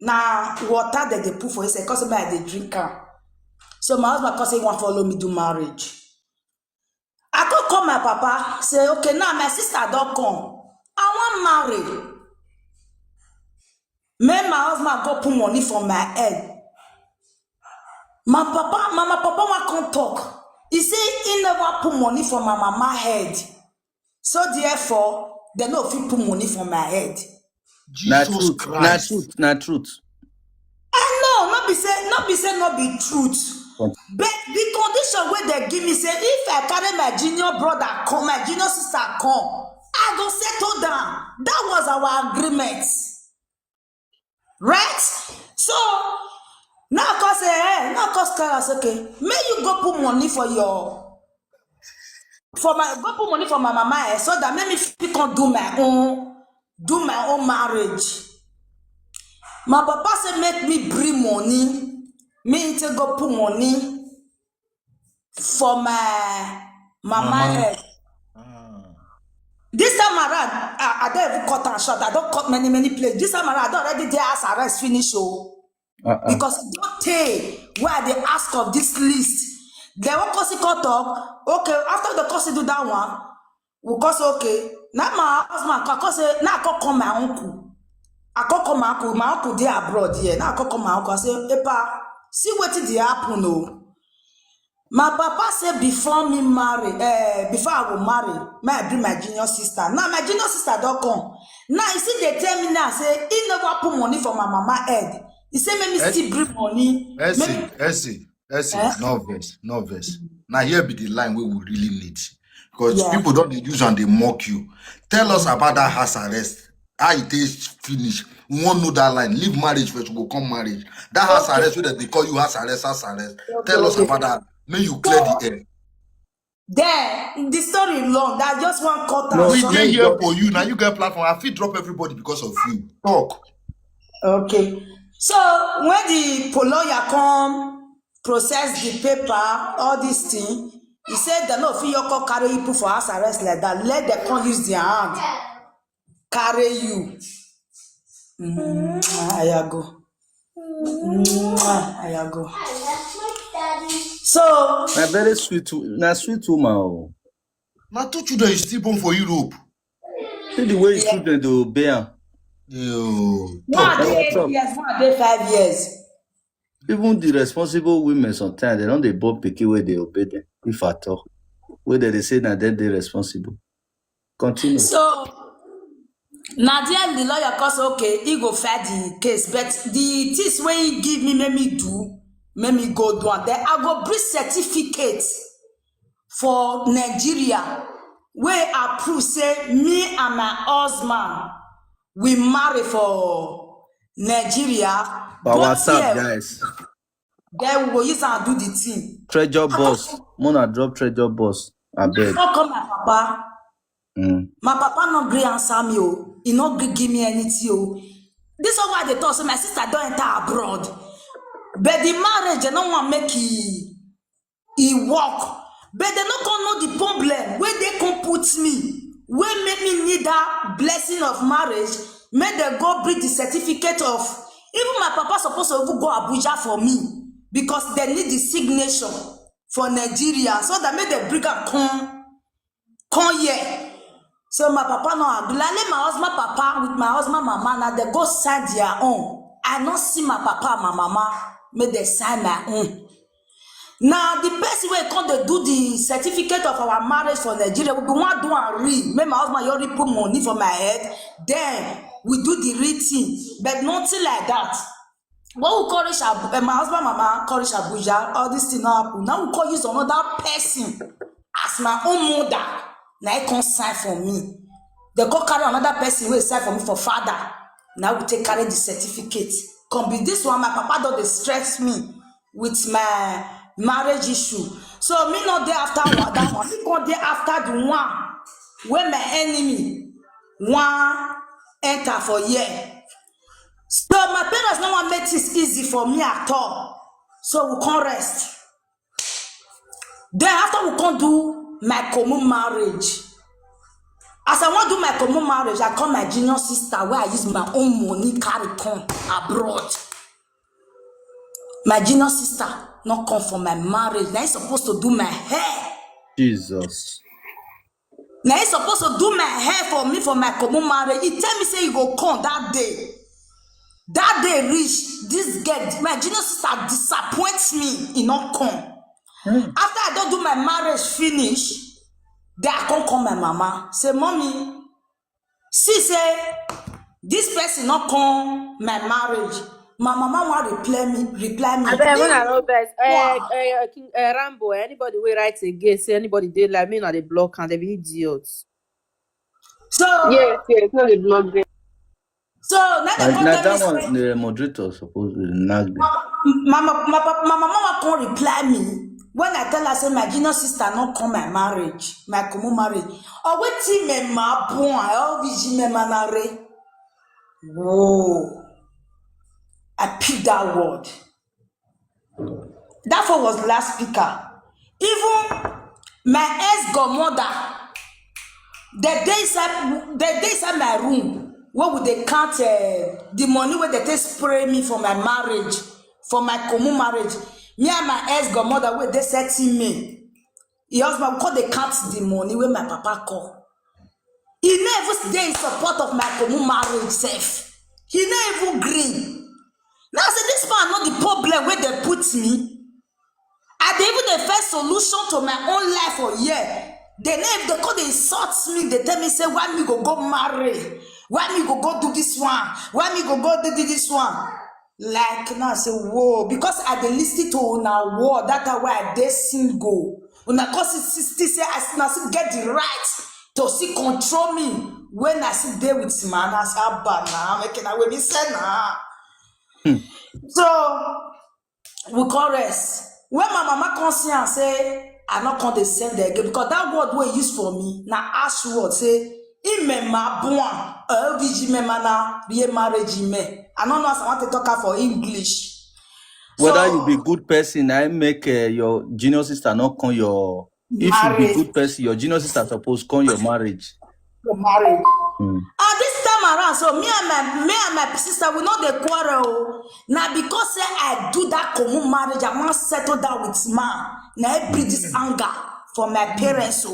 Now water that they put for it, because they drink am. So my husband cause he want follow me do marriage. I could call my papa, say, okay, now my sister don't come. I want marry. Make my husband go put money for my head. My mama papa want come talk. He say he never put money for my mama head. So therefore, they no fit put money for my head. Jesus Christ. Na truth. I know, not be truth. But the condition where they give me say, if I carry my junior brother come, my junior sister come, I go settle down. That was our agreement. Right? So now cause Kara say, okay, may you go put money for my mama so that make me fit can do my own marriage. My papa say make me bring money, me to go put money for my mama head. This time around, I don't even cut and short. I don't cut many places. This time around, I don't already there as arrest finish. Because it don't take where they ask of this list. They won't cause it cut up. Okay, after the course do that one, we cause okay. Now my husband cause now I call my uncle. I call my uncle there abroad here. Now I call my uncle. I say, Epa, see what did happen, no. My papa said before me marry, before I will marry, may I bring my junior sister. Now my junior sister don't come. Now you see they tell me now, say he never put money for my mama head. He say make me still bring money. Essie, no verse. Now here be the line we will really need. Because people don't use and they mock you. Tell us about that house arrest. How it is finished. We won't know that line. Leave marriage first, we'll come marriage. That house arrest, so that they call you house arrest. Tell us about that. May you clear the air. There, the story long. That just one cut. No, we dey here for you. Now you get platform. I feel drop everybody because of you. Talk. Okay. So when the lawyer come process the paper, all these things, he said that no, if you come carry people for house arrest like that, let them come use their hand carry you. I go. So Na very sweet woman. Now two children is still born for Europe. See the way children dey obey am. One day 8 years, one day 5 years. Even the responsible women sometimes they don't dey born pikin wey dey obey them, if at all. Where they say that they responsible. Continue. So Nadia, the lawyer cause okay, he go fight the case, but the things when he give me, make me go do, and then I go bring certificate for Nigeria where I prove say me and my husband we marry for Nigeria. But what's up, guys? Then we go use and do the thing. Treasure boss. Mona drop treasure boss. I beg. How come my papa? My papa no gree answer me. He no gree give me anything. This is why they thought so my sister don't enter abroad. But the marriage, they don't want make he work. But they not gonna know the problem where they can put me. Where make me need that blessing of marriage. Make them go bring the certificate of. Even my papa supposed to go Abuja for me because they need the signature for Nigeria so that make the bring up come here. So my papa no agree. Like my husband papa with my husband mama now they go sign their own. I not see my papa and my mama make they sign my own. Now the person wey come to do the certificate of our marriage for Nigeria, we be one do and read. Make my husband already put money for my head. Then we do the reading, but nothing like that. What we call it, my husband, mama, call it Abuja. All this thing not happen. Now we call use another person as my own mother. Now he can sign for me. They go carry another person who will sign for me for father. Now we take carry the certificate. Come be this one. My papa don't stress me with my marriage issue. So me not there after that one. Me go there after the one where my enemy one enter for year. So my parents no want make this easy for me at all. So we can't rest. Then after we can't do my common marriage. As I want to do my common marriage, I call my junior sister where I use my own money carry come abroad. My junior sister not come for my marriage. Now he's supposed to do my hair. Jesus. Now he's supposed to do my hair for me for my common marriage. He tell me say he go come that day. That day reach, this girl, my junior sister disappoints me. He not come. After I don't do my marriage finish, then I can't call my mama. Say, mommy, she say, this person not come my marriage. My mama want reply me. I don't know best. Rambo, anybody will write again, say anybody did like me, not the block and they be idiots. So Yes, not the blog there. so now they come Now tell that me one, the moderator supposed to nag them. my mama can't reply me. When I tell her, say, my junior sister not come my marriage, my common marriage. Or wait till me ma bon, I always me manare. Whoa. I picked that word. That one was last speaker. Even my ex-godmother, the day inside my room, where would they count the money where they take spray me for my marriage, for my common marriage? Me and my ex-godmother, where they setting me. He husband, because they count the money where my papa call. He never stay in support of my common marriage self. He never even green. Now I say this man not the problem where they put me. I they even the first solution to my own life for year. They never because they insult me. They tell me say why me go marry, why me go do this one, why me go do this one. Like now I say whoa because I dey listen to una word that why I dey single. Una cause it say I now still get the right to see control me when I sit there with man. I say abana making away me say nah. So we call rest. When my mama come see and say, I not come to send there again because that word we use for me now ash word say, Ime ma bon, LVG me mana, be marriage me. I don't know as I want to talk for English. Whether So, you be good person, I make your junior sister not come your. If you be marriage, good person, your junior sister supposed come your marriage. your marriage. Mm. And this time around, so me and my sister, we know the quarrel. Now because say I do that common marriage, I want to settle down with man. Now I bring this anger for my parents.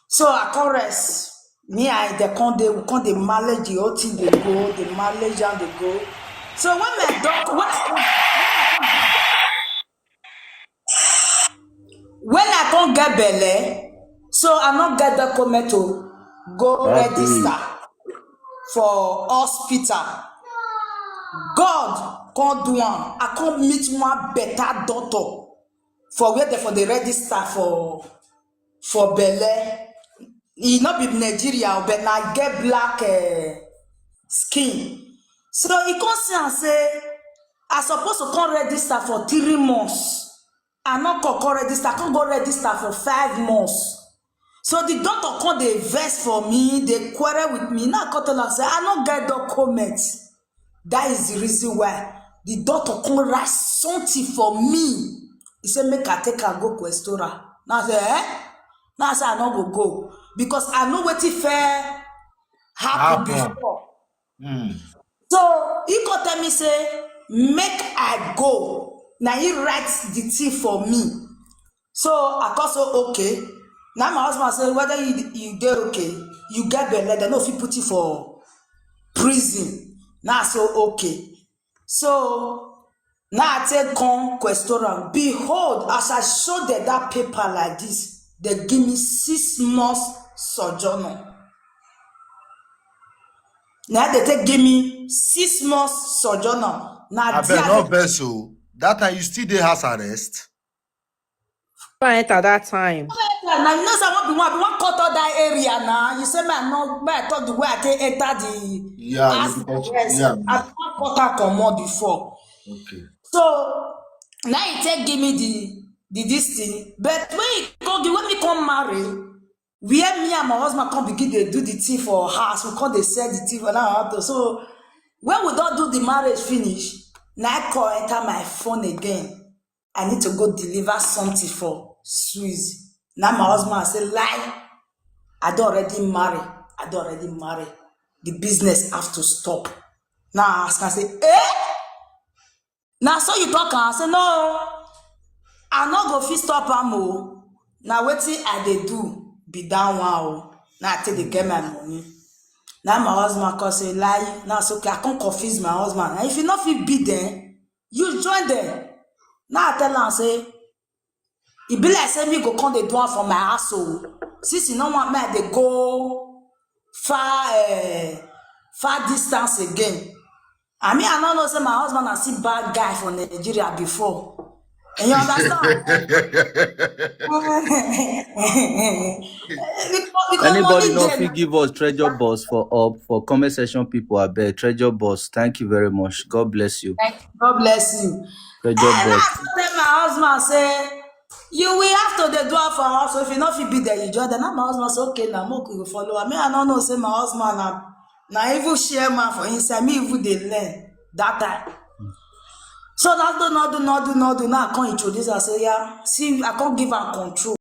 So I call rest. Me and the conde, we call the marriage, the whole thing they go, the marriage and they go. So when my doctor, when I can't get belly, so I not get the comment to go register for hospital. God can't do one. I can't meet one better doctor for where they for the register for belly. He not be Nigeria, but now get black skin. So he come see and say, I supposed to come register for 3 months. I not come register, I can't go register for 5 months. So the doctor come they vex for me, they quarrel with me. Now I come tell her say, I not get documents. That is the reason why the doctor come write something for me. He said, make I take her go Questora. Now I say, Now I say I not go. Because I know what if happen before. So he could tell me say, make I go. Now he writes the thing for me. So I got so okay. Now my husband say whether you get okay, you get belly, they know if you put it for prison. Now so okay. So now I take come Questora. Behold, as I showed them that paper like this, they give me 6 months sojourner. Now they give me 6 months sojourner. Now I bet no vessel. That time you still dey house arrest. I enter that time. Now you know someone be one cut out that area now. You say man no, I thought the way I can enter the I can't cut out come more before. Okay. So now he take give me the this thing. But when me come marry, where me and my husband come begin to do the thing for house, we come they sell the thing for now. So when we don't do the marriage finish, now I call enter my phone again. I need to go deliver something for Swiss. Now my husband say lie. I don't already marry. I don't already marry. The business have to stop. Now I ask, I say, now so you talk, I say, no, I not go fit stop am o. Now wetin I dey do be that one o. Now I take dey get my money. Now my husband come say lie. Now it's okay, I can't confuse my husband. And if you not fit be there, you join them. Now I tell am say, e be like say me go come dey do am for my house o. Since you no want me, I dey go far distance again. I mean, I don't know say my husband has seen bad guy from Nigeria before. And you understand? because Anybody money know there. if you give us treasure boss for comment section people, I beg. Treasure boss, thank you very much. God bless you. God bless you. Treasure And boss. I tell my husband say, you will have to dey do am for house. So if you not fit be there, you join. Then my husband say, okay, now make we go follow. I mean, I don't know say my husband na even share man for inside. Me even dey learn that time. So that do not do. Now I can't introduce her. Say, yeah, see, I can't give her control.